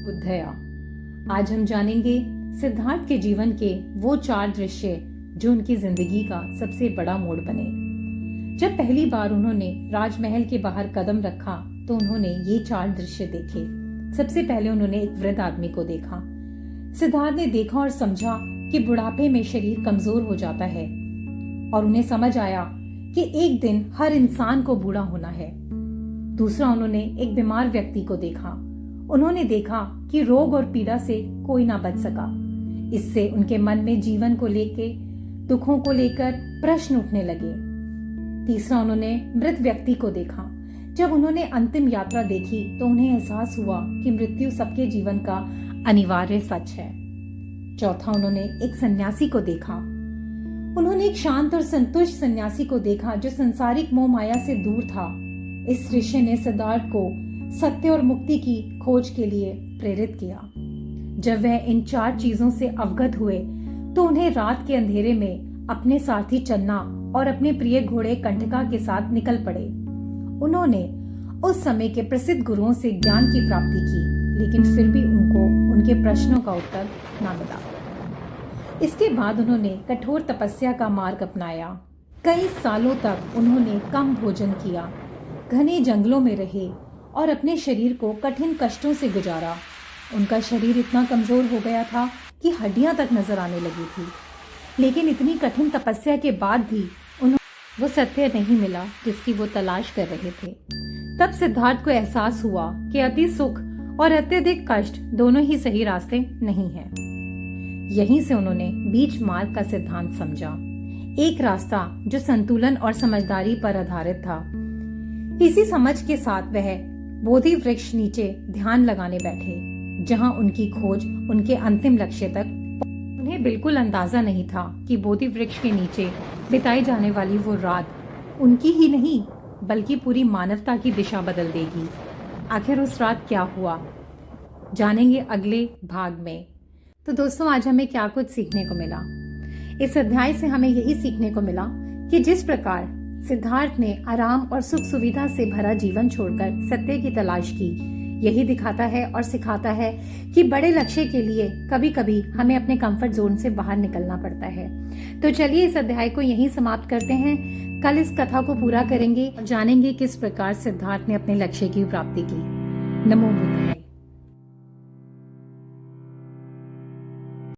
बुद्धया। आज हम जानेंगे सिद्धार्थ के जीवन के वो 4 दृश्य जो उनकी जिंदगी का सबसे बड़ा मोड़ बने। जब पहली बार उन्होंने राजमहल के बाहर कदम रखा तो उन्होंने ये 4 दृश्य देखे। सबसे पहले उन्होंने एक वृद्ध आदमी को देखा। सिद्धार्थ ने देखा और समझा कि बुढ़ापे में शरीर कमजोर हो जाता है और उन्हें समझ आया कि एक दिन हर इंसान को बूढ़ा होना है। दूसरा, उन्होंने एक बीमार व्यक्ति को देखा। उन्होंने देखा कि रोग और पीड़ा से कोई ना बच सका। इससे उनके मन में जीवन को लेकर, दुखों को लेकर प्रश्न उठने लगे। तीसरा, उन्होंने मृत व्यक्ति को देखा। जब उन्होंने अंतिम यात्रा देखी तो उन्हें एहसास हुआ कि मृत्यु सबके जीवन का अनिवार्य सच है। चौथा, उन्होंने एक सन्यासी को देखा। उन्होंने एक शांत और संतुष्ट सन्यासी को देखा जो संसारिक मोह माया से दूर था। इस दृश्य ने सिद्धार्थ को सत्य और मुक्ति की खोज के लिए प्रेरित किया। जब वह इन 4 चीजों से अवगत हुए तो उन्हें रात के अंधेरे में अपने सारथी चन्ना और अपने प्रिय घोड़े कंटका के साथ निकल पड़े। उन्होंने उस समय के प्रसिद्ध गुरुओं से ज्ञान की प्राप्ति की, लेकिन फिर भी उनको उनके प्रश्नों का उत्तर न मिला। इसके बाद उन्होंने कठोर तपस्या का मार्ग अपनाया। कई सालों तक उन्होंने कम भोजन किया, घने जंगलों में रहे और अपने शरीर को कठिन कष्टों से गुजारा। उनका शरीर इतना कमजोर हो गया था कि हड्डियां तक नजर आने लगी थी। लेकिन इतनी कठिन तपस्या के बाद भी उन्हें वो सत्य नहीं मिला जिसकी वो तलाश कर रहे थे। तब सिद्धार्थ को एहसास हुआ कि अति सुख और अत्यधिक कष्ट दोनों ही सही रास्ते नहीं हैं। यहीं से उन्होंने बीच मार्ग का सिद्धांत समझा, एक रास्ता जो संतुलन और समझदारी पर आधारित था। इसी समझ के साथ वह बोधि वृक्ष नीचे ध्यान लगाने बैठे, जहां उनकी खोज उनके अंतिम लक्ष्य तक। उन्हें बिल्कुल अंदाजा नहीं था कि बोधि वृक्ष के नीचे बिताई जाने वाली वो रात उनकी ही नहीं बल्कि पूरी मानवता की दिशा बदल देगी। आखिर उस रात क्या हुआ, जानेंगे अगले भाग में। तो दोस्तों, आज हमें क्या कुछ सीखने को मिला। इस अध्याय से हमें यही सीखने को मिला कि जिस प्रकार सिद्धार्थ ने आराम और सुख सुविधा से भरा जीवन छोड़कर सत्य की तलाश की, यही दिखाता है और सिखाता है कि बड़े लक्ष्य के लिए कभी कभी हमें अपने कंफर्ट जोन से बाहर निकलना पड़ता है। तो चलिए इस अध्याय को यहीं समाप्त करते हैं। कल इस कथा को पूरा करेंगे और जानेंगे किस प्रकार सिद्धार्थ ने अपने लक्ष्य की प्राप्ति की। नमो बुद्धाय।